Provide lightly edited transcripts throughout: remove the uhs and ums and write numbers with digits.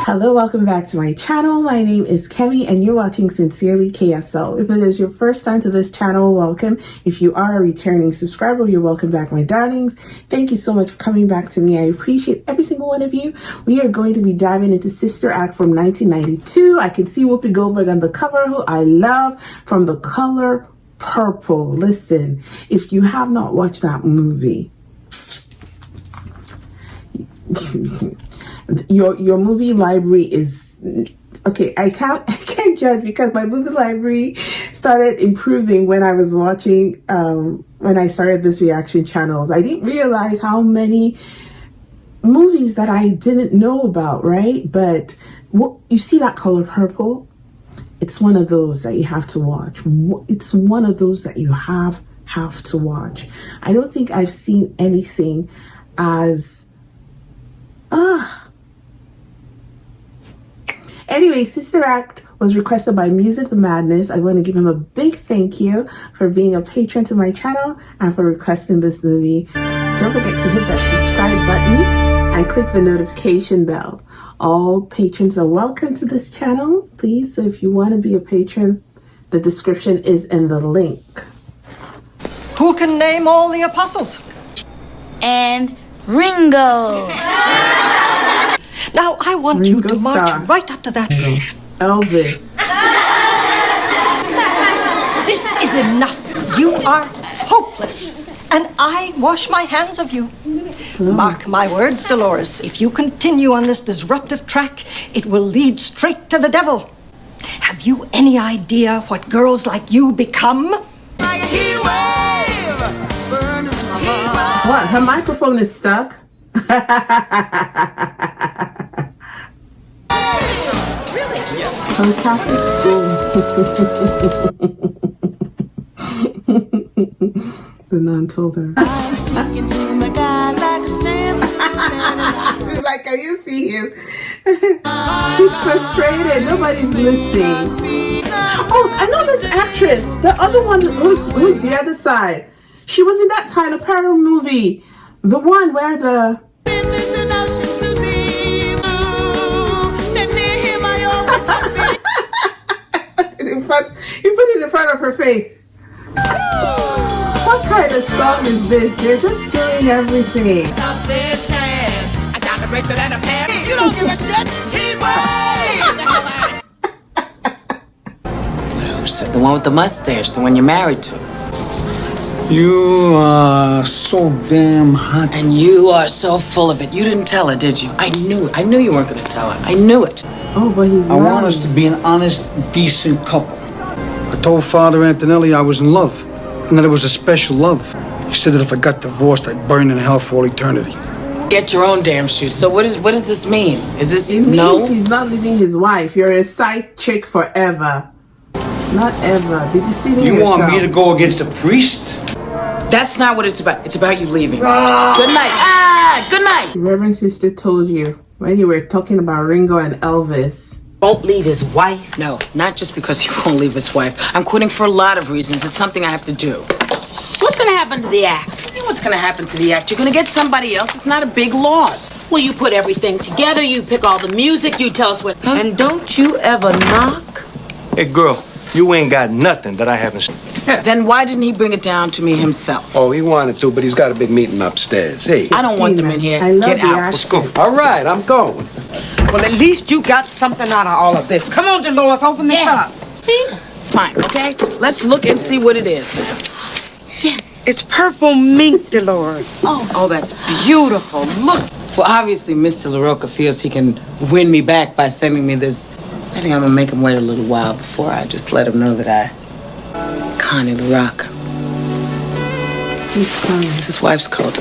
Hello, welcome back to my channel. My name is Kemi and you're watching Sincerely KSO. If it is your first time to this channel, welcome. If you are a returning subscriber, you're welcome back, my darlings. Thank you so much for coming back to me. I appreciate every single one of you. We are going to be diving into Sister Act from 1992. I can see Whoopi Goldberg on the cover, who I love, from the color purple. Listen, if you have not watched that movie, your movie library is okay. I can't judge because my movie library started improving when I was watching when I started this reaction channels. I didn't realize how many movies that I didn't know about, right? But you see that color purple? It's one of those that you have to watch. It's one of those that you have to watch. I don't think I've seen anything as Anyway, Sister Act was requested by Music with Madness. I want to give him a big thank you for being a patron to my channel and for requesting this movie. Don't forget to hit that subscribe button and click the notification bell. All patrons are welcome to this channel, please. So if you want to be a patron, the description is in the link. Who can name all the apostles? And Ringo. Now, I want Ringo you to march Starr. right up to that gate. Elvis. This is enough. You are hopeless. And I wash my hands of you. Mark my words, Dolores. If you continue on this disruptive track, it will lead straight to the devil. Have you any idea what girls like you become? What? Her microphone is stuck? From Catholic school. The nun told her. She's like, can you see him? She's frustrated. Nobody's listening. Oh, I know this actress. The other one who's the other side. She was in that Tyler Perry movie. The one where the... You put it in front of her face. What kind of song is this? They're just doing everything. You don't give a shit. Who said the one with the mustache, the one you're married to? You are so damn hot. And you are so full of it. You didn't tell her, did you? I knew you weren't going to tell her. I knew it. Oh, but he's I want us to be an honest, decent couple. I told Father Antonelli I was in love, and that it was a special love. He said that if I got divorced, I'd burn in hell for all eternity. Get your own damn shoes. So what does this mean? Is this It no? means he's not leaving his wife. You're a side chick forever. Not ever. Be deceiving You yourself. want me to go against a priest? That's not what it's about. It's about you leaving. Good night. Good night. The Reverend Sister told you when you were talking about Ringo and Elvis. Won't leave his wife? No, not just because he won't leave his wife. I'm quitting for a lot of reasons. It's something I have to do. What's gonna happen to the act? What do you mean what's going to happen to the act? You're going to get somebody else. It's not a big loss. Well, you put everything together, you pick all the music, you tell us what... And don't you ever knock? Hey, girl, you ain't got nothing that I haven't. Then why didn't he bring it down to me himself? Oh, he wanted to, but he's got a big meeting upstairs. Hey, I don't want them in here. I love Get the out. accent. let's go. All right, I'm going. Well, at least you got something out of all of this. Come on, Dolores, open this up. See? Fine, okay? Let's look and see what it is now. It's purple mink, Dolores. Oh, that's beautiful. Look. Well, obviously, Mr. LaRocca feels he can win me back by sending me this. I think I'm going to make him wait a little while before I just let him know that Connie LaRocca. He's coming. It's his wife's coat.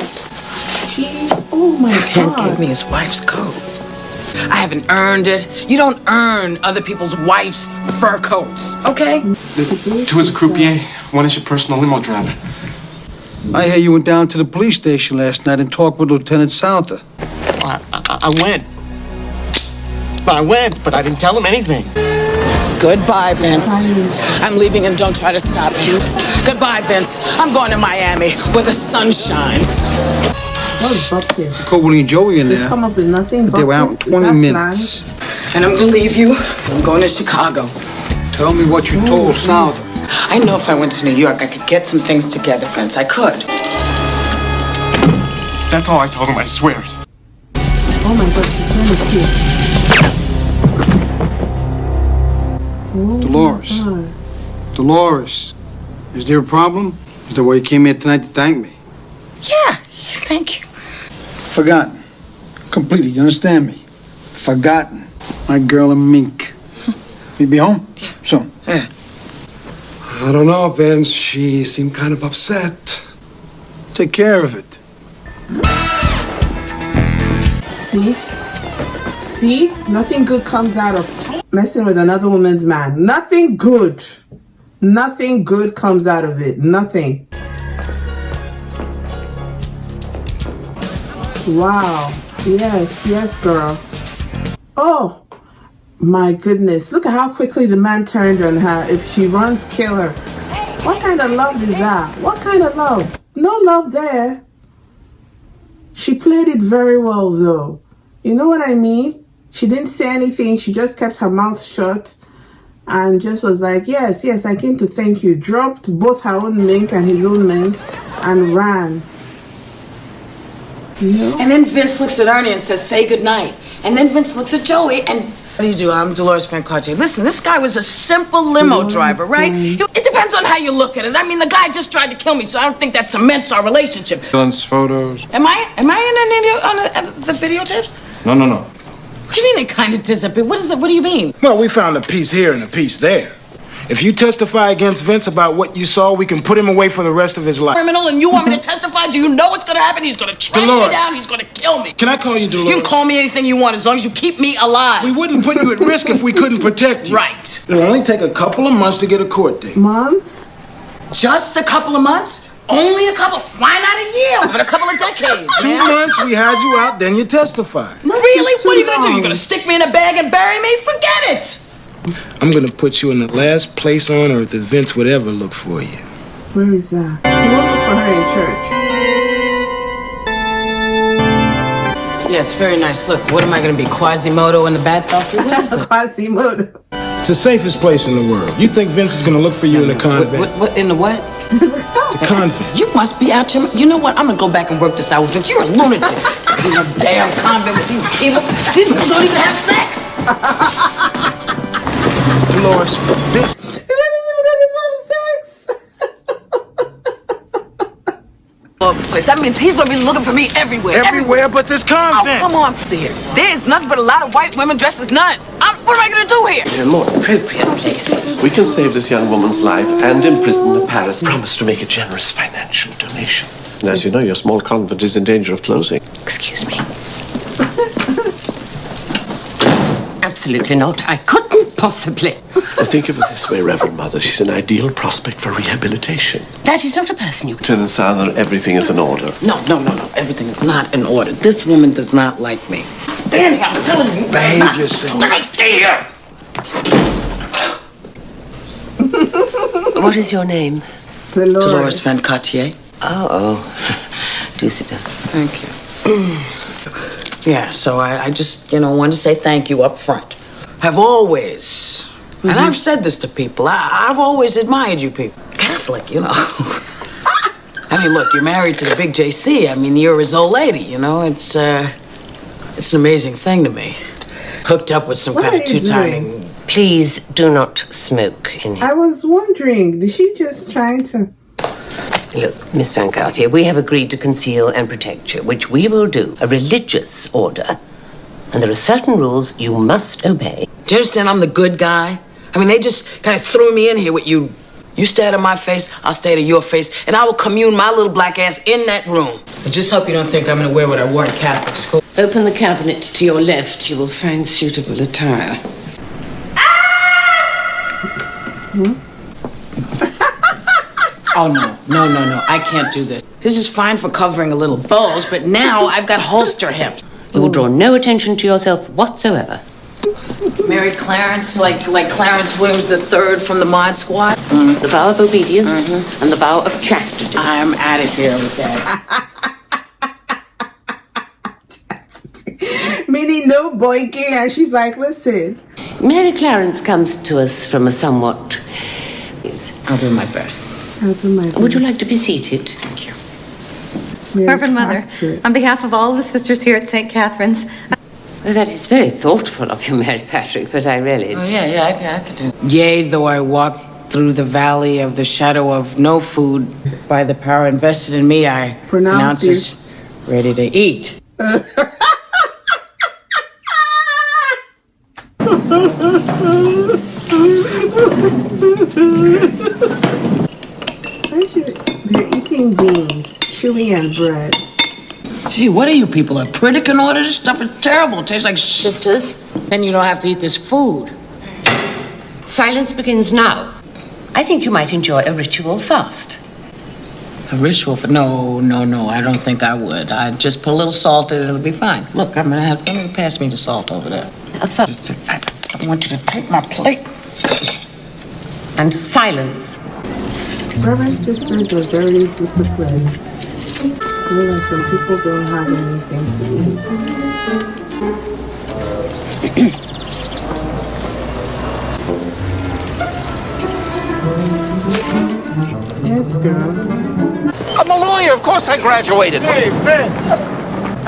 Gee, oh my Hank gave God. me his wife's coat. I haven't earned it. You don't earn other people's wife's fur coats, okay? Two is a croupier, one is your personal limo driver. I hear you went down to the police station last night and talked with Lieutenant Salter. I went. But I didn't tell him anything. Goodbye, Vince. I'm leaving and don't try to stop me. Goodbye, Vince. I'm going to Miami where the sun shines. What was Buckets? Cole, Willie, and Joey in They there. come up with nothing. But they were out in Buckets? Is 20 that minutes. slang? And I'm gonna leave you. I'm going to Chicago. Tell me what you told Saldo. I know if I went to New York, I could get some things together, Vince. I could. That's all I told him, I swear it. Oh my God, she's trying to see. Oh Dolores. my God. Dolores, is there a problem? Is that why you came here tonight to thank me? Yeah, thank you. Forgotten. Completely, you understand me? Forgotten. My girl and Mink. You be home? Yeah. Soon. Yeah. I don't know, Vince. She seemed kind of upset. Take care of it. See? See? Nothing good comes out of messing with another woman's man. Nothing good. Nothing good comes out of it. Nothing. Wow. Yes, yes, girl. Oh, my goodness. Look at how quickly the man turned on her. If she runs, kill her. What kind of love is that? What kind of love? No love there. She played it very well, though. You know what I mean? She didn't say anything. She just kept her mouth shut and just was like, yes, yes, I came to thank you. Dropped both her own mink and his own mink and ran. You know? And then Vince looks at Ernie and says, say goodnight. And then Vince looks at Joey and... What do you do? I'm Dolores Van Cartier. Listen, this guy was a simple limo driver, right? It depends on how you look at it. I mean, the guy just tried to kill me, so I don't think that cements our relationship. Dylan's photos. Am I in any on the videotapes? No. What do you mean they kind of disappeared? What is it? What do you mean? Well, we found a piece here and a piece there. If you testify against Vince about what you saw, we can put him away for the rest of his life. Criminal, and you want me to testify? Do you know what's going to happen? He's going to track me down. He's going to kill me. Can I call you Dolores? You can call me anything you want as long as you keep me alive. We wouldn't put you at risk if we couldn't protect you. Right. It'll only take a couple of months to get a court date. Months? Just a couple of months? Only a couple? Why not a year? But a couple of decades. 2 months, we had you out, then you testify. Really? What are you going to do? You going to stick me in a bag and bury me? Forget it. I'm gonna put you in the last place on earth that Vince would ever look for you. Where is that? He won't look for her in church. Yeah, it's very nice. Look, what am I gonna be? Quasimodo in the Bat Belfry? What is it? Quasimodo. It's the safest place in the world. You think Vince is gonna look for you in the convent? What in the what? The convent. You must be out your... You know what? I'm gonna go back and work this out with Vince. You're a lunatic. In a damn convent with these people. These people don't even have sex. Dolores, Vince. Place. That means he's gonna be looking for me everywhere. Everywhere but this convent. Oh, come on, see here. There's nothing but a lot of white women dressed as nuns. What am I gonna do here? In a more appropriate place, we can save this young woman's life and imprison the Paris. Promise to make a generous financial donation. And as you know, your small convent is in danger of closing. Excuse me. Absolutely not. I couldn't possibly. Well, think of it this way, Reverend Mother. She's an ideal prospect for rehabilitation. That is not a person you can... Lieutenant Souther, everything is in order. No. Everything is not in order. This woman does not like me. Stand here, I'm telling you. Behave yourself. I stay here. What is your name? Dolores Van Cartier. Oh. Do sit down. Thank you. Yeah, so I just, wanted to say thank you up front. Have always, and I've said this to people, I've always admired you people. Catholic, I mean, look, you're married to the big JC. I mean, you're his old lady, It's an amazing thing to me. Hooked up with some kind of two-timing... Please do not smoke in here. I was wondering, is she just trying to... Look, Miss Van Cartier, we have agreed to conceal and protect you, which we will do. A religious order. And there are certain rules you must obey. Do you understand I'm the good guy? I mean, they just kind of threw me in here with you. You stare at my face, I'll stare at your face, and I will commune my little black ass in that room. I just hope you don't think I'm gonna wear what I wore in Catholic school. Open the cabinet to your left. You will find suitable attire. Oh, no. I can't do this. This is fine for covering a little bulge, but now I've got holster hips. You will draw no attention to yourself whatsoever. Mary Clarence, like Clarence Williams III from the Mod Squad. The vow of obedience and the vow of chastity. I'm out of here with that. Meaning no boinking, and she's like, listen. Mary Clarence comes to us from a somewhat... I'll do my best. I'll do my best. Would you like to be seated? Thank you. Reverend Mother, on behalf of all the sisters here at St. Catherine's... Well, that is very thoughtful of you, Mary Patrick, but I really... Oh, yeah, I could do. Yea, though I walk through the valley of the shadow of no food, by the power invested in me, I pronounce it ready to eat. They're eating beans, chili, and bread. Gee, what are you people? A critic can order this stuff? It's terrible. It tastes like Sisters? Then you don't have to eat this food. Silence begins now. I think you might enjoy a ritual fast. A ritual for... No, I don't think I would. I'd just put a little salt in it, it'll be fine. Look, I'm gonna have... pass me the salt over there. A fast. I want you to take my plate. And silence. Reverend sisters are very disciplined. More than some people don't have anything to eat. Yes, girl. I'm a lawyer. Of course I graduated. Hey, Vince!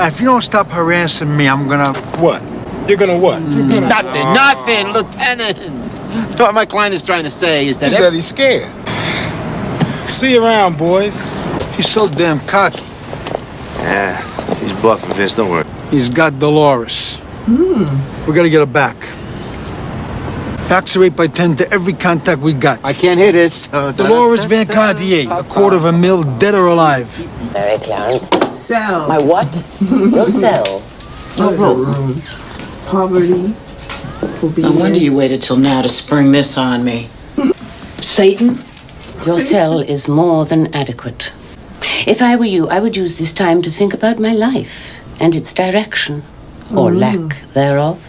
If you don't stop harassing me, I'm gonna... What? You're gonna what? Nothing, Lieutenant. What my client is trying to say is that... He's scared. See you around, boys. He's so damn cocky. Yeah, he's bluffing, Vince. Don't worry. He's got Dolores. We gotta get her back. Facts are 8 by 10 to every contact we got. I can't hear this. Dolores Van Cartier, $250,000, dead or alive. Mary Clarence. Cell. My what? Your cell. Poverty. No wonder you waited till now to spring this on me. Satan? Your cell is more than adequate. If I were you, I would use this time to think about my life and its direction, or lack thereof.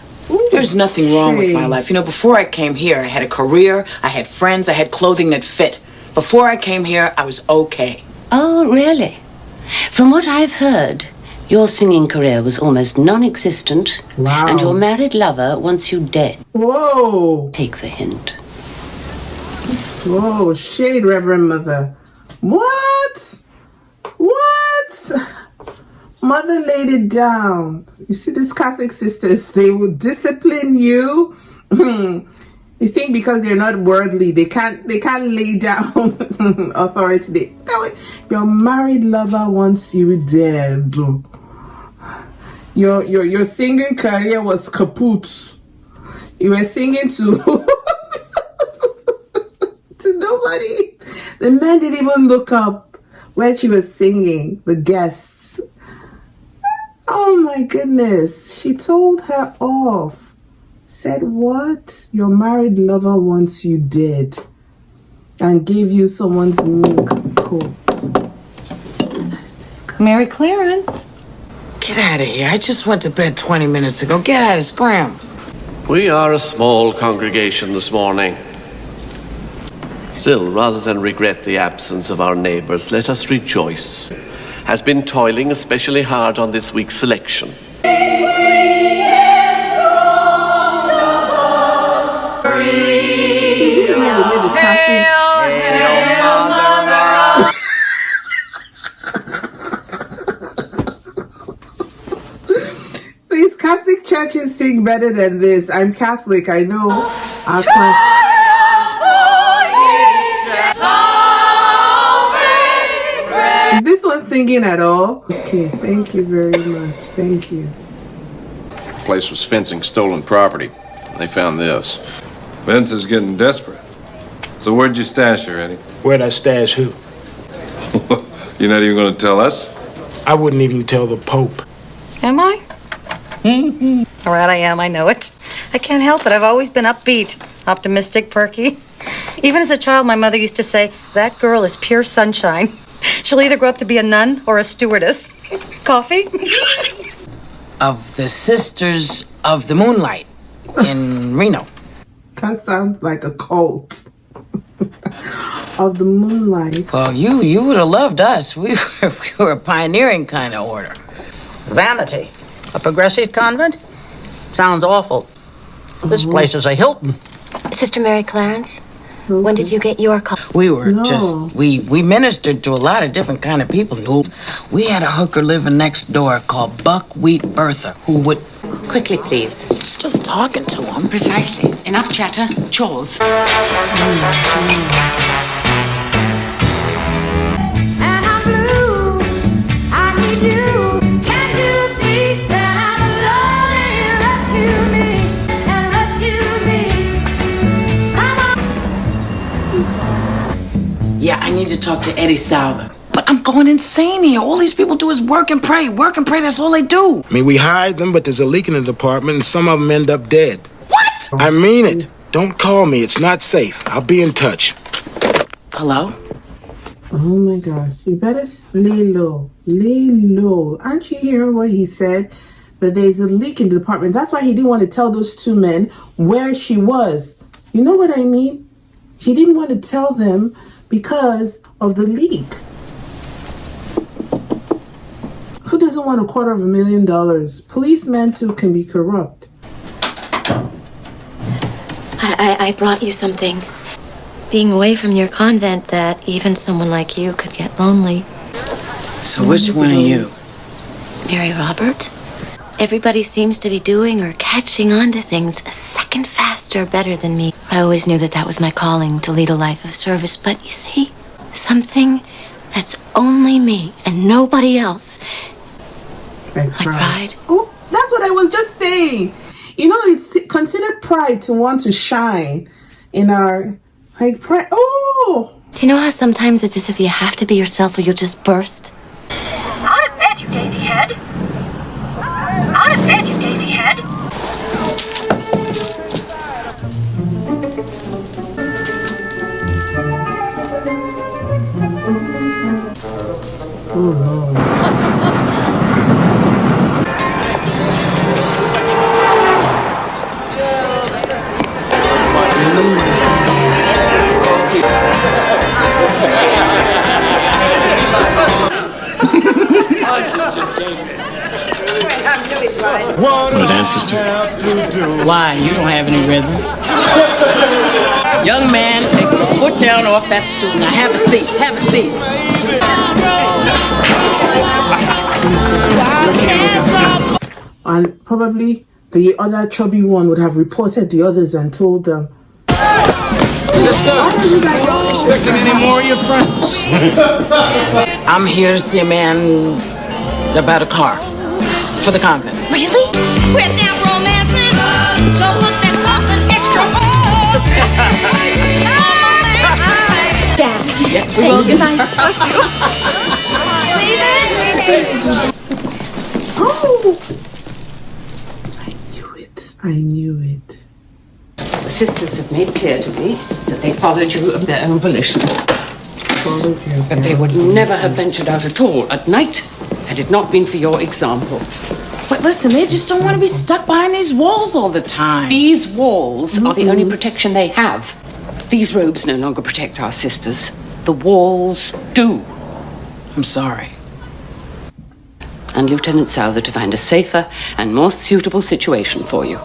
There's nothing wrong with my life. You know, before I came here, I had a career, I had friends, I had clothing that fit. Before I came here, I was okay. Oh, really? From what I've heard, your singing career was almost non-existent. Wow. And your married lover wants you dead. Whoa. Take the hint. Whoa, shade, Reverend Mother. What? Mother laid it down. You see, these Catholic sisters, they will discipline you. You think because they're not worldly, they can't lay down authority. Your married lover wants you dead. Your singing career was kaput. You were singing to to nobody. The men didn't even look up when she was singing. The guests. Oh my goodness. She told her off. Said what? Your married lover wants you dead. And gave you someone's mink coat. That's disgusting. Mary Clarence. Get out of here. I just went to bed 20 minutes ago. Get out of scram. We are a small congregation this morning. Still, rather than regret the absence of our neighbors, let us rejoice. Has been toiling especially hard on this week's selection. These Catholic churches sing better than this. I'm Catholic, I know. Is this one singing at all? Okay, thank you very much. Thank you. The place was fencing stolen property. They found this. Vince is getting desperate. So where'd you stash her, Eddie? Where'd I stash who? You're not even going to tell us? I wouldn't even tell the Pope. Am I? All right, I am. I know it. I can't help it. I've always been upbeat, optimistic, perky. Even as a child, my mother used to say, that girl is pure sunshine. She'll either grow up to be a nun or a stewardess. Coffee? Of the Sisters of the Moonlight in Reno. That sounds like a cult. Of the Moonlight. Well, you would have loved us. We were a pioneering kind of order. Vanity. A progressive convent? Sounds awful. This place is a Hilton. Sister Mary Clarence, when did you get your call? We were we ministered to a lot of different kind of people. We had a hooker living next door called Buckwheat Bertha, who would... Quickly, please. Just talking to him. Precisely. Enough chatter. Chores. Yeah, I need to talk to Eddie Souther. But I'm going insane here. All these people do is work and pray. Work and pray, that's all they do. I mean, we hired them, but there's a leak in the department, and some of them end up dead. What? I mean it. Don't call me. It's not safe. I'll be in touch. Hello? Oh my gosh. You better lay low. Lay low. Aren't you hearing what he said? That there's a leak in the department. That's why he didn't want to tell those two men where she was. You know what I mean? He didn't want to tell them because of the leak. Who doesn't want $250,000? Policemen too can be corrupt. I brought you something. Being away from your convent, that even someone like you could get lonely. So which one are you? Mary Robert? Everybody seems to be doing or catching on to things a second faster, better than me. I always knew that was my calling, to lead a life of service. But you see, something that's only me and nobody else. Like pride. Oh, that's what I was just saying. You know, it's considered pride to want to shine in our, like, pride. Oh! Do you know how sometimes it's as if you have to be yourself or you'll just burst? Out of bed, you daisy head. Out of bed, you daisy head. Oh, Lord. Want to dance, sister? Why? You don't have any rhythm. Young man, take your foot down off that stool. Now have a seat. Have a seat. And probably the other chubby one would have reported the others and told them. Sister, expecting any more of your friends? I'm here to see a man about a car for the convent. Really? With that romancing? So look, there's something extra. Yes, we will. Good night. Let's go. Oh! I knew it. The sisters have made clear to me that they followed you of their own volition. That they would never have ventured out at all at night had it not been for your example. But listen, they just don't want to be stuck behind these walls all the time. These walls are the only protection they have. These robes no longer protect our sisters. The walls do. I'm sorry. And Lieutenant Souther to find a safer and more suitable situation for you.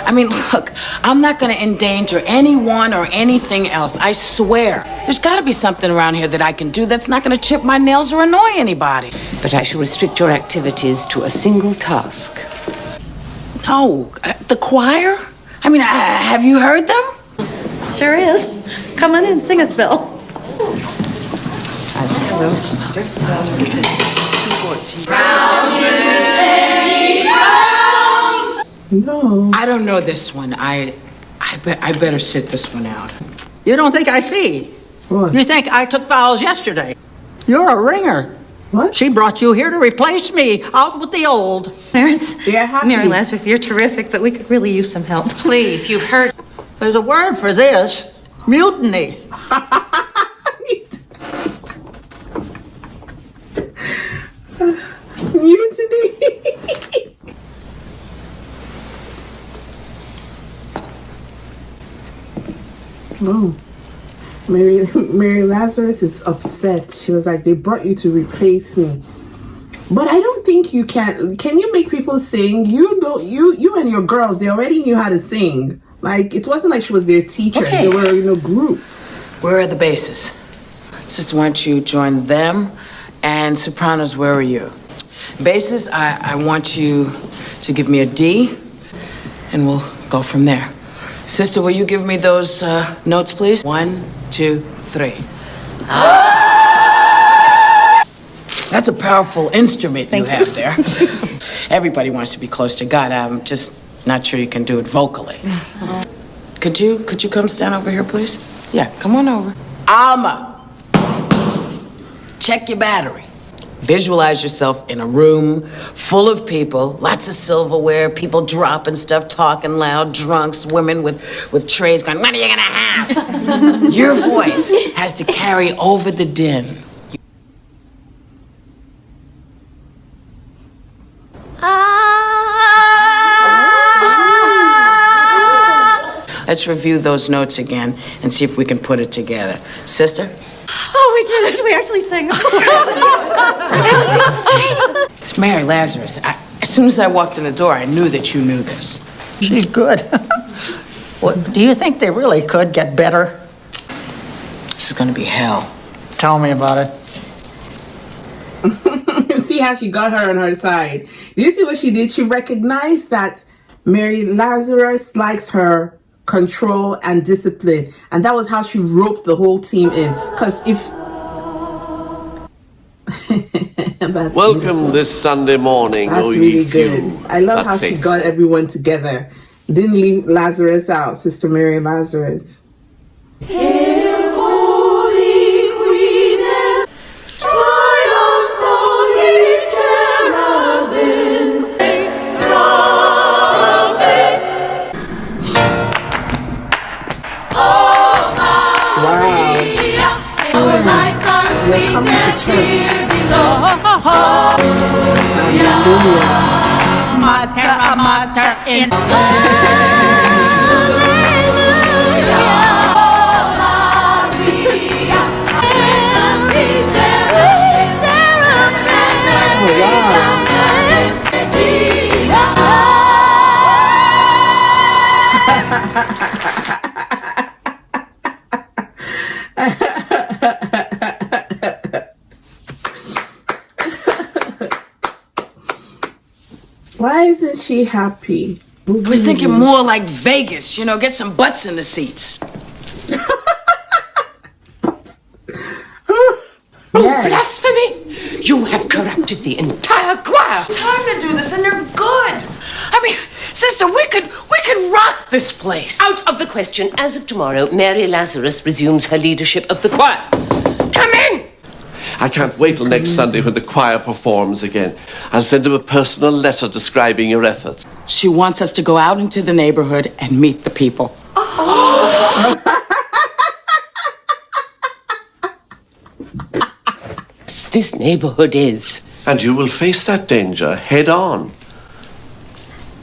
I mean, look, I'm not going to endanger anyone or anything else. I swear. There's got to be something around here that I can do that's not going to chip my nails or annoy anybody. But I shall restrict your activities to a single task. No, the choir? I mean, have you heard them? Sure is. Come on in, sing a spell. Hello, sister. No. I don't know this one. I better sit this one out. You don't think I see? What? You think I took vows yesterday? You're a ringer. What? She brought you here to replace me. Out with the old. Clarence, Yeah, Mary Lazarus, you're terrific, but we could really use some help. Please, you've heard. There's a word for this. Mutiny. Mutiny. Oh, Mary Lazarus is upset. She was like, they brought you to replace me. But I don't think you can. Can you make people sing? You and your girls, they already knew how to sing. Like, it wasn't like she was their teacher. Okay. They were in a group. Where are the basses? Sister, why don't you join them? And sopranos, where are you? Basses, I want you to give me a D, and we'll go from there. Sister, will you give me those notes, please? 1, 2, 3. That's a powerful instrument you have there. Everybody wants to be close to God. I'm just not sure you can do it vocally. Could you come stand over here, please? Yeah, come on over. Alma, check your battery. Visualize yourself in a room full of people, lots of silverware, people dropping stuff, talking loud, drunks, women with trays going, what are you gonna have? Your voice has to carry over the din. Let's review those notes again and see if we can put it together. Sister? Oh, we did it. We actually sang. That was exciting. It's Mary Lazarus. As soon as I walked in the door, I knew that you knew this. She's good. What, do you think they really could get better? This is gonna be hell. Tell me about it. See how she got her on her side. Do you see what she did? She recognized that Mary Lazarus likes her control and discipline, and that was how she roped the whole team in. Because if Welcome beautiful. this Sunday morning, That's O ye really good. few, I love but how she faithful. got everyone together. Didn't leave Lazarus out, Sister Mary Lazarus. We're coming to church. Hallelujah. Mater, mater, in Why isn't she happy? I was thinking more like Vegas, get some butts in the seats. Yes. Blasphemy! You have corrupted the entire choir. Time to do this, and they're good. I mean, sister, we could rock this place. Out of the question. As of tomorrow, Mary Lazarus resumes her leadership of the choir. Come in! I can't wait till next Sunday when the choir performs again. I'll send him a personal letter describing your efforts. She wants us to go out into the neighborhood and meet the people. This neighborhood is. And you will face that danger head on.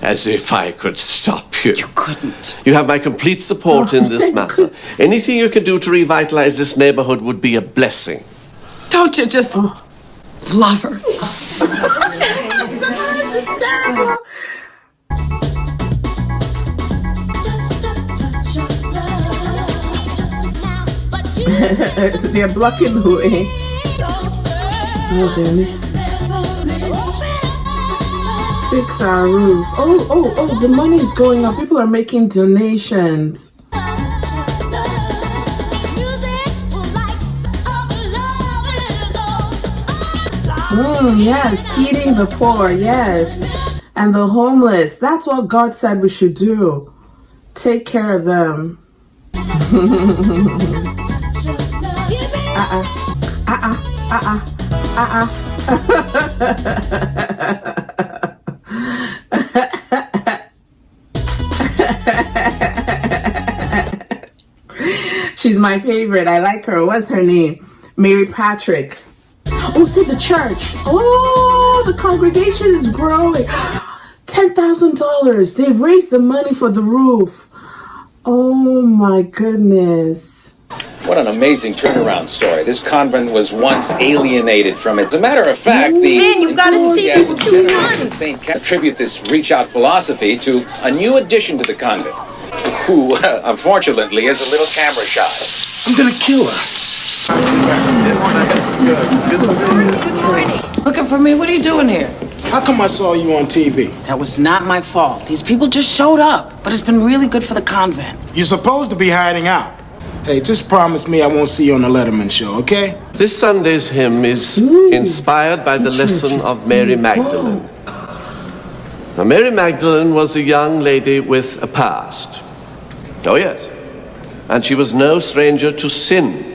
As if I could stop you. You couldn't. You have my complete support in this matter. Anything you can do to revitalize this neighborhood would be a blessing. Don't you just love her? This is terrible. They're blocking the way. Oh, damn it. Fix our roof. Oh, the money is going up. People are making donations. Yes, feeding the poor, yes. And the homeless. That's what God said we should do. Take care of them. She's my favorite. I like her. What's her name? Mary Patrick. Oh, see the church. Oh, the congregation is growing. $10,000. They've raised the money for the roof. Oh my goodness. What an amazing turnaround story. This convent was once alienated from it. As a matter of fact, the... Man, you've got to see this two months. Attribute this reach-out philosophy to a new addition to the convent, who, unfortunately, is a little camera shy. I'm gonna kill her. Looking for me? What are you doing here? How come I saw you on TV? That was not my fault. These people just showed up, but it's been really good for the convent. You're supposed to be hiding out. Hey, just promise me I won't see you on the Letterman show, okay? This Sunday's hymn is inspired by the lesson of Mary Magdalene. Now, Mary Magdalene was a young lady with a past. Oh, yes. And she was no stranger to sin.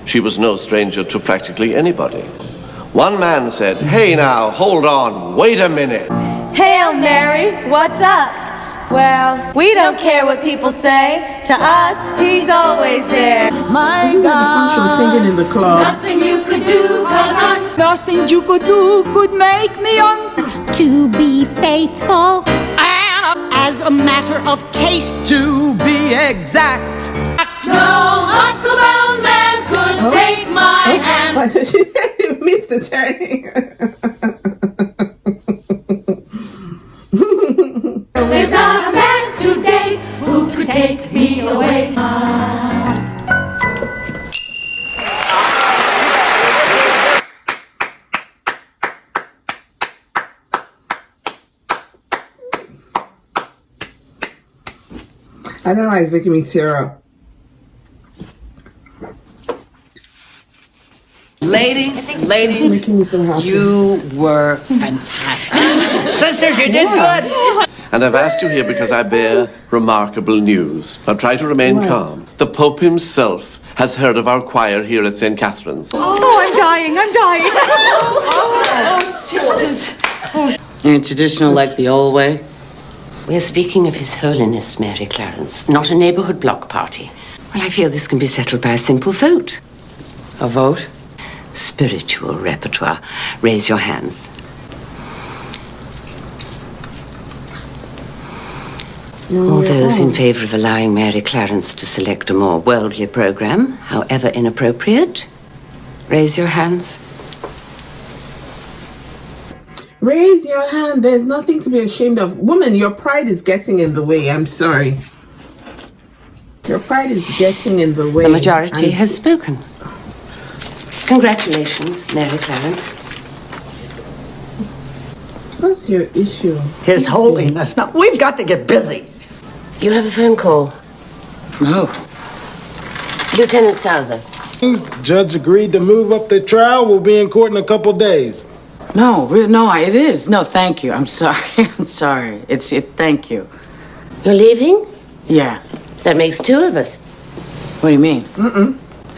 She was no stranger to practically anybody. One man said, "Hey now, hold on, wait a minute." Hail Mary, what's up? Well, we don't care what people say. To us, he's always there. My Isn't that the song she was singing in the club? Nothing you could do, cause Nothing you could do could make me To be faithful and as a matter of taste, to be exact. no muscle-bound man could take my hand. You missed the turning. There's not a man today who could take me away. I don't know why it's making me tear up. Ladies, It's making me so happy. you were fantastic. Sisters, you did good. And I've asked you here because I bear remarkable news. Now try to remain calm. The Pope himself has heard of our choir here at St. Catherine's. Oh, I'm dying. Sisters. Ain't traditional like the old way? We're speaking of His Holiness, Mary Clarence, not a neighborhood block party. Well, I feel this can be settled by a simple vote. A vote? Spiritual repertoire. Raise your hands. All those in favor of allowing Mary Clarence to select a more worldly program, however inappropriate, raise your hands. Raise your hand. There's nothing to be ashamed of. Woman, your pride is getting in the way. I'm sorry. Your pride is getting in the way. The majority has spoken. Congratulations, Mary Clarence. What's your issue? His Holiness. Now, we've got to get busy. You have a phone call. From who? Lieutenant Souther. The judge agreed to move up the trial. We'll be in court in a couple days. No, it is. No, thank you. I'm sorry. I'm sorry. Thank you. You're leaving? Yeah. That makes two of us. What do you mean?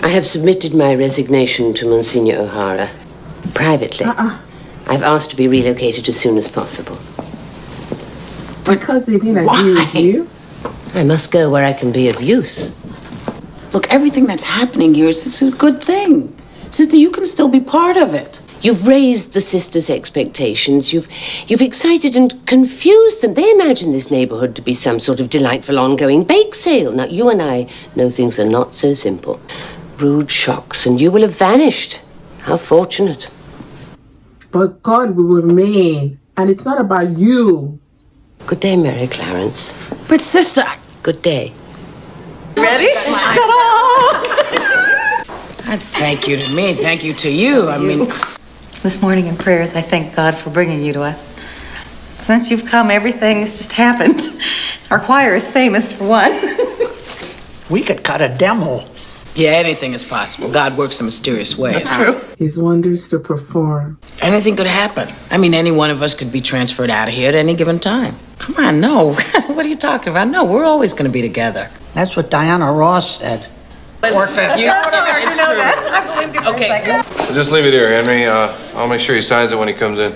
I have submitted my resignation to Monsignor O'Hara. Privately. I've asked to be relocated as soon as possible. Because they didn't agree with you? I must go where I can be of use. Look, everything that's happening here is a good thing. Sister, you can still be part of it. You've raised the sisters' expectations. You've excited and confused them. They imagine this neighborhood to be some sort of delightful ongoing bake sale. Now, you and I know things are not so simple. Rude shocks, and you will have vanished. How fortunate. But God will remain, and it's not about you. Good day, Mary Clarence. But sister... Good day. Ready? Ta-da! Thank you to me. Thank you to you. I mean... This morning in prayers, I thank God for bringing you to us. Since you've come, everything has just happened. Our choir is famous for one. We could cut a demo. Yeah, anything is possible. God works in mysterious ways. That's true. His wonders to perform. Anything could happen. I mean, any one of us could be transferred out of here at any given time. Come on, no. What are you talking about? No, we're always going to be together. That's what Diana Ross said. It's true. Okay. So just leave it here, Henry. I'll make sure he signs it when he comes in.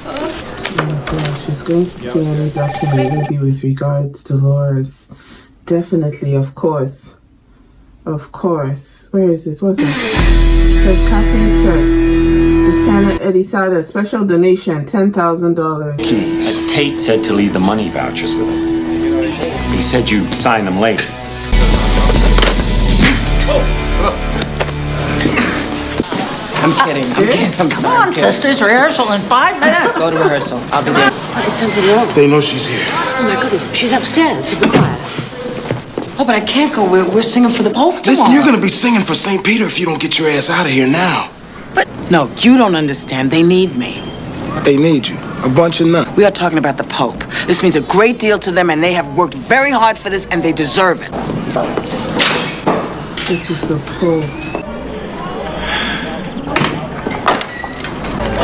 Oh my gosh, she's going to see any document, maybe with regards to Dolores. Definitely, of course. Of course. Where is it? What's that? St. Catholic Church. Lieutenant Elisada, special donation, $10,000. Keys. Tate said to leave the money vouchers with him. He said you'd sign them later. I'm kidding. I'm Come sorry. on, sisters. Rehearsal in 5 minutes. Go to rehearsal. I'll be there. Is something wrong? They know she's here. Oh my goodness, she's upstairs with the choir. Oh, but I can't go. We're singing for the Pope tomorrow. Listen, you're gonna be singing for St. Peter if you don't get your ass out of here now. But no, you don't understand. They need me. They need you. A bunch of nuts. We are talking about the Pope. This means a great deal to them, and they have worked very hard for this, and they deserve it. This is the Pope.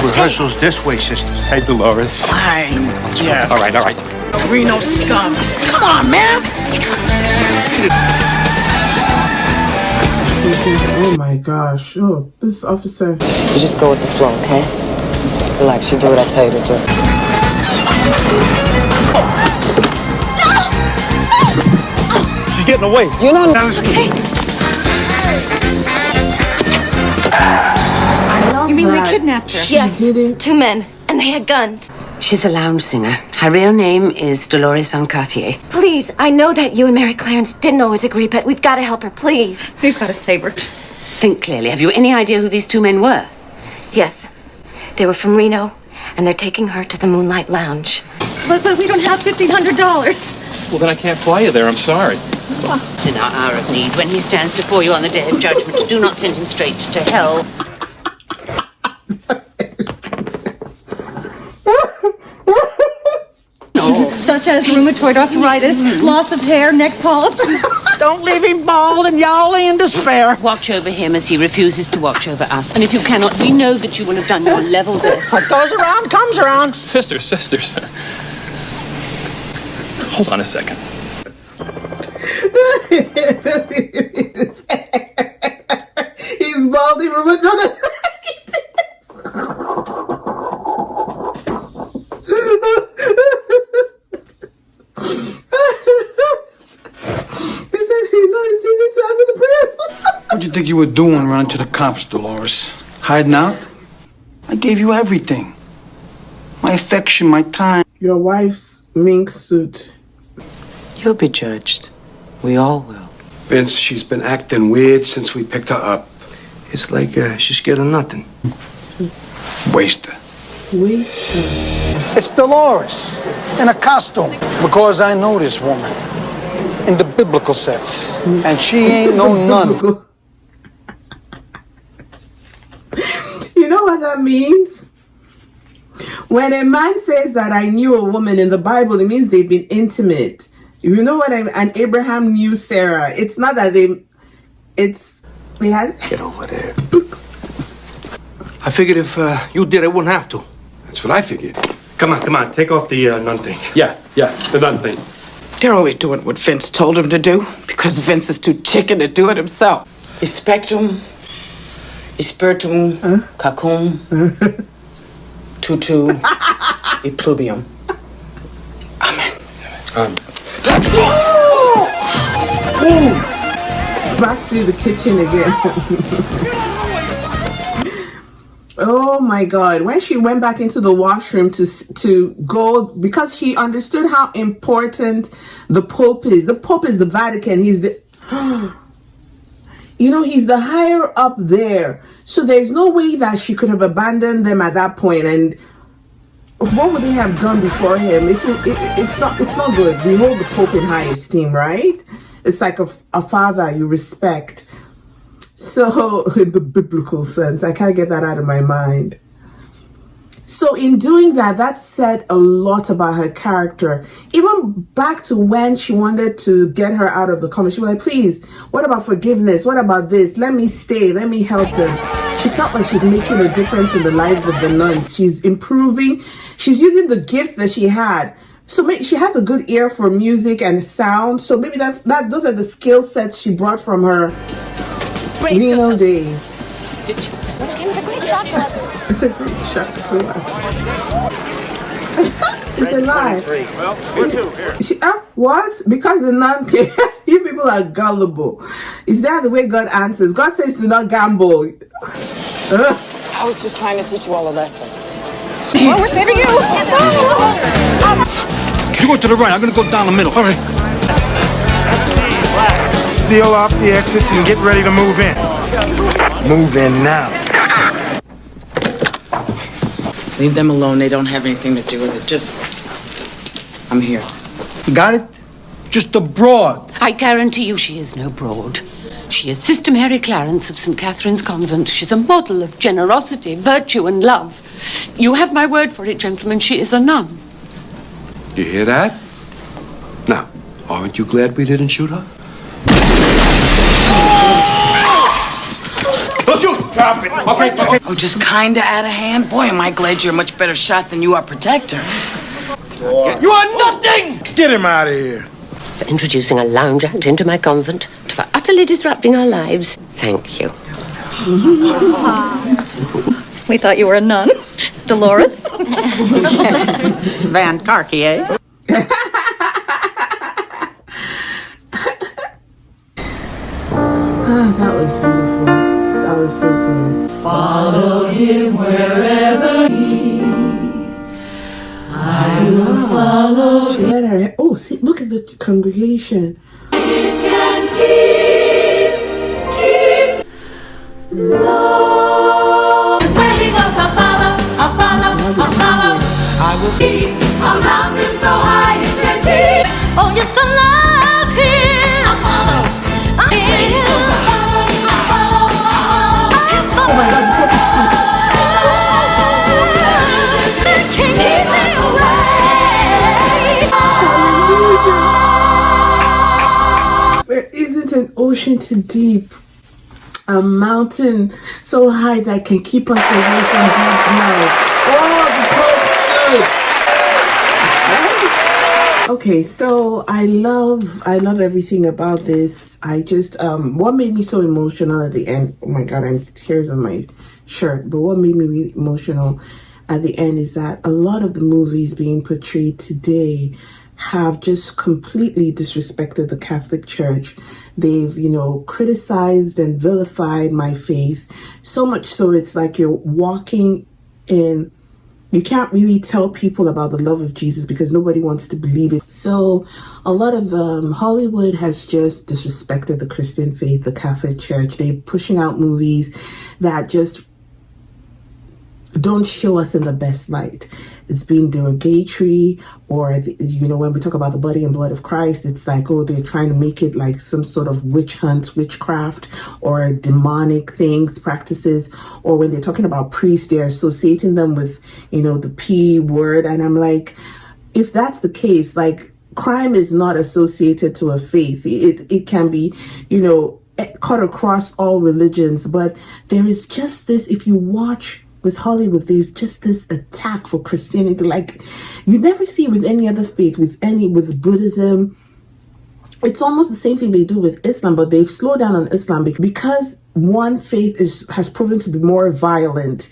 Rehearsal's this way, sisters. Hey, Dolores. Fine. Yeah. All right, all right. Reno scum. Come on, man. Oh my gosh. Oh, this officer. You just go with the flow, okay? Relax. You do what I tell you to do. She's getting away. You know. You mean they kidnapped her? Yes, 2 men, and they had guns. She's a lounge singer. Her real name is Dolores Van Cartier. Please, I know that you and Mary Clarence didn't always agree, but we've got to help her, please. We've got to save her. Think clearly. Have you any idea who these 2 men were? Yes, they were from Reno, and they're taking her to the Moonlight Lounge. But we don't have $1,500. Well, then I can't fly you there. I'm sorry. It's in our hour of need. When he stands before you on the day of judgment, do not send him straight to hell. Such as rheumatoid arthritis, loss of hair, neck polyps. Don't leave him bald and yowling in despair. Watch over him as he refuses to watch over us. And if you cannot, we know that you will have done your level best. What goes around comes around. Sisters. Hold on a second. He's baldy rheumatoid. What do you think you were doing running to the cops, Dolores? Hiding out? I gave you everything. My affection, my time. Your wife's mink suit. You'll be judged. We all will. Vince, she's been acting weird since we picked her up. It's like she's scared of nothing. Waste her. Waste her. It's Dolores in a costume. Because I know this woman in the biblical sense. And she ain't no nun. You know what that means? When a man says that I knew a woman in the Bible, it means they've been intimate. You know what I mean? And Abraham knew Sarah. It's not that they had. Get over there. I figured if you did, I wouldn't have to. That's what I figured. Come on. Take off the nun thing. Yeah, the nun thing. They're only doing what Vince told them to do because Vince is too chicken to do it himself. Spectrum, spiritum, cacum, tutu, pluvium. Amen. Back through the kitchen again. Oh my God. When she went back into the washroom to go, because she understood how important the Pope is. The Pope is the Vatican. He's the, he's the higher up there. So there's no way that she could have abandoned them at that point. And what would they have done before him? It's not good. We hold the Pope in high esteem, right? It's like a father you respect. So, in the biblical sense, I can't get that out of my mind. So, in doing that, that said a lot about her character. Even back to when she wanted to get her out of the coma, she was like, please, what about forgiveness? What about this? Let me stay. Let me help them. She felt like she's making a difference in the lives of the nuns. She's improving. She's using the gift that she had. So maybe she has a good ear for music and sound. So maybe those are the skill sets she brought from her Reno days. It's a great shock to us. It's a great shock to us. It's a lie. Well, we're two here. What? Because the nun came. You people are gullible. Is that the way God answers? God says do not gamble. I was just trying to teach you all a lesson. Oh, we're saving you. You go to the right. I'm going to go down the middle. All right. Seal off the exits and get ready to move in. Move in now. Leave them alone. They don't have anything to do with it. Just, I'm here. Got it? Just a broad. I guarantee you she is no broad. She is Sister Mary Clarence of St. Catherine's Convent. She's a model of generosity, virtue, and love. You have my word for it, gentlemen. She is a nun. You hear that? Now, aren't you glad we didn't shoot her? Don't shoot! Drop it! Okay. Oh, just kinda out of hand? Boy, am I glad you're a much better shot than you are protector. You are nothing! Get him out of here. For introducing a lounge act into my convent, for utterly disrupting our lives. Thank you. We thought you were a nun. Dolores? Van Cartier. That was beautiful. That was so good. Follow him wherever he. I will follow him. Let her. Oh, see! Look at the congregation. It can keep love. Where he goes, I'll follow. I'll follow. I'll follow. I will keep a mountain so high it can keep. Oh, just to love him. I'll follow. Where he goes, I'll follow. I'll follow. Oh my God! There isn't an ocean too deep, a mountain so high that can keep us away from God's love. Oh, the Pope stood. Okay, so I love everything about this. I just what made me so emotional at the end? Oh my God, I'm tears on my shirt. But what made me really emotional at the end is that a lot of the movies being portrayed today have just completely disrespected the Catholic Church. They've, criticized and vilified my faith, so much so it's like you're walking in, you can't really tell people about the love of Jesus because nobody wants to believe it. So a lot of Hollywood has just disrespected the Christian faith, the Catholic Church. They're pushing out movies that just don't show us in the best light. It's being derogatory, or when we talk about the body and blood of Christ, it's like, oh, they're trying to make it like some sort of witch hunt, witchcraft, or demonic things, practices. Or when they're talking about priests, they're associating them with, the P word. And I'm like, if that's the case, like, crime is not associated to a faith. It can be, cut across all religions, but there is just this, if you watch with Hollywood, there's just this attack for Christianity. Like, you never see with any other faith, with Buddhism. It's almost the same thing they do with Islam, but they've slowed down on Islam because one faith has proven to be more violent.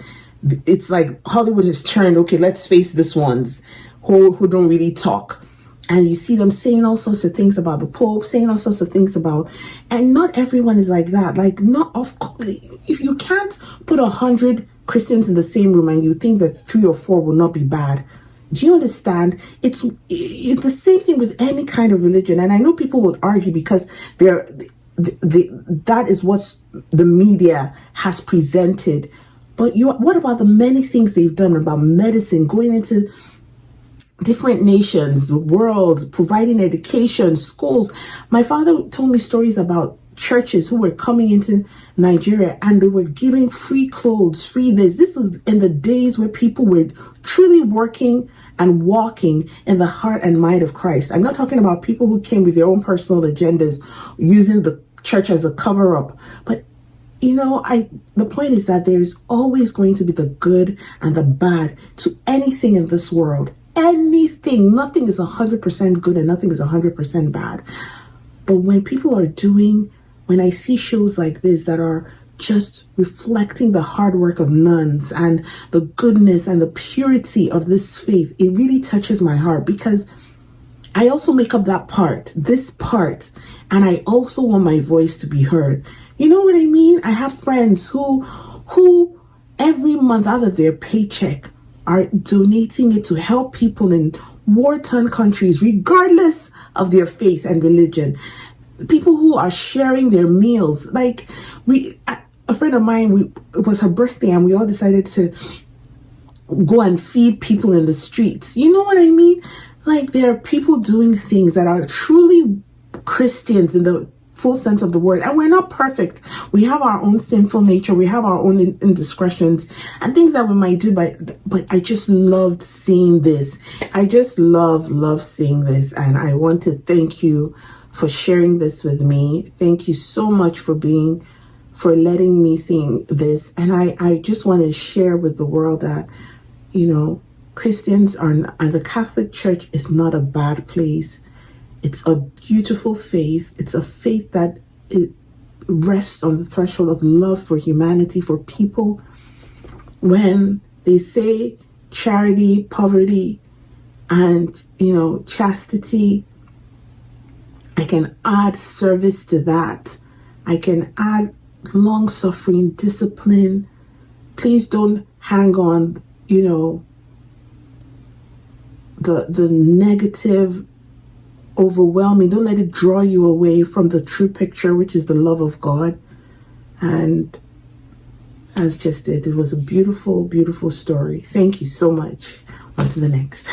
It's like Hollywood has turned, okay, let's face this ones who don't really talk. And you see them saying all sorts of things about the Pope, saying all sorts of things about, and not everyone is like that. Like, if you can't put 100 Christians in the same room and you think that 3 or 4 will not be bad, do you understand? It's the same thing with any kind of religion. And I know people will argue because that is what the media has presented. But what about the many things they've done about medicine, going into different nations, the world, providing education, schools? My father told me stories about churches who were coming into Nigeria and they were giving free clothes, free this. This was in the days where people were truly working and walking in the heart and mind of Christ. I'm not talking about people who came with their own personal agendas, using the church as a cover-up. But the point is that there's always going to be the good and the bad to anything in this world. Anything. Nothing is 100% good and nothing is 100% bad. But when I see shows like this that are just reflecting the hard work of nuns and the goodness and the purity of this faith, it really touches my heart because I also make up this part, and I also want my voice to be heard. You know what I mean? I have friends who every month out of their paycheck are donating it to help people in war-torn countries, regardless of their faith and religion. People who are sharing their meals. Like, a friend of mine, it was her birthday and we all decided to go and feed people in the streets. You know what I mean? Like, there are people doing things that are truly Christians in the full sense of the word, and we're not perfect. We have our own sinful nature, we have our own indiscretions and things that we might do, but I just loved seeing this. I just love seeing this, and I want to thank you for sharing this with me. Thank you so much for letting me see this. And I just want to share with the world that, you know, Christians and the Catholic Church is not a bad place. It's a beautiful faith. It's a faith that it rests on the threshold of love for humanity, for people. When they say charity, poverty, and, you know, chastity, I can add service to that. I can add long-suffering, discipline. Please don't hang on, you know, the negative, overwhelming. Don't let it draw you away from the true picture, which is the love of God. And that's just it. It was a beautiful, beautiful story. Thank you so much. On to the next.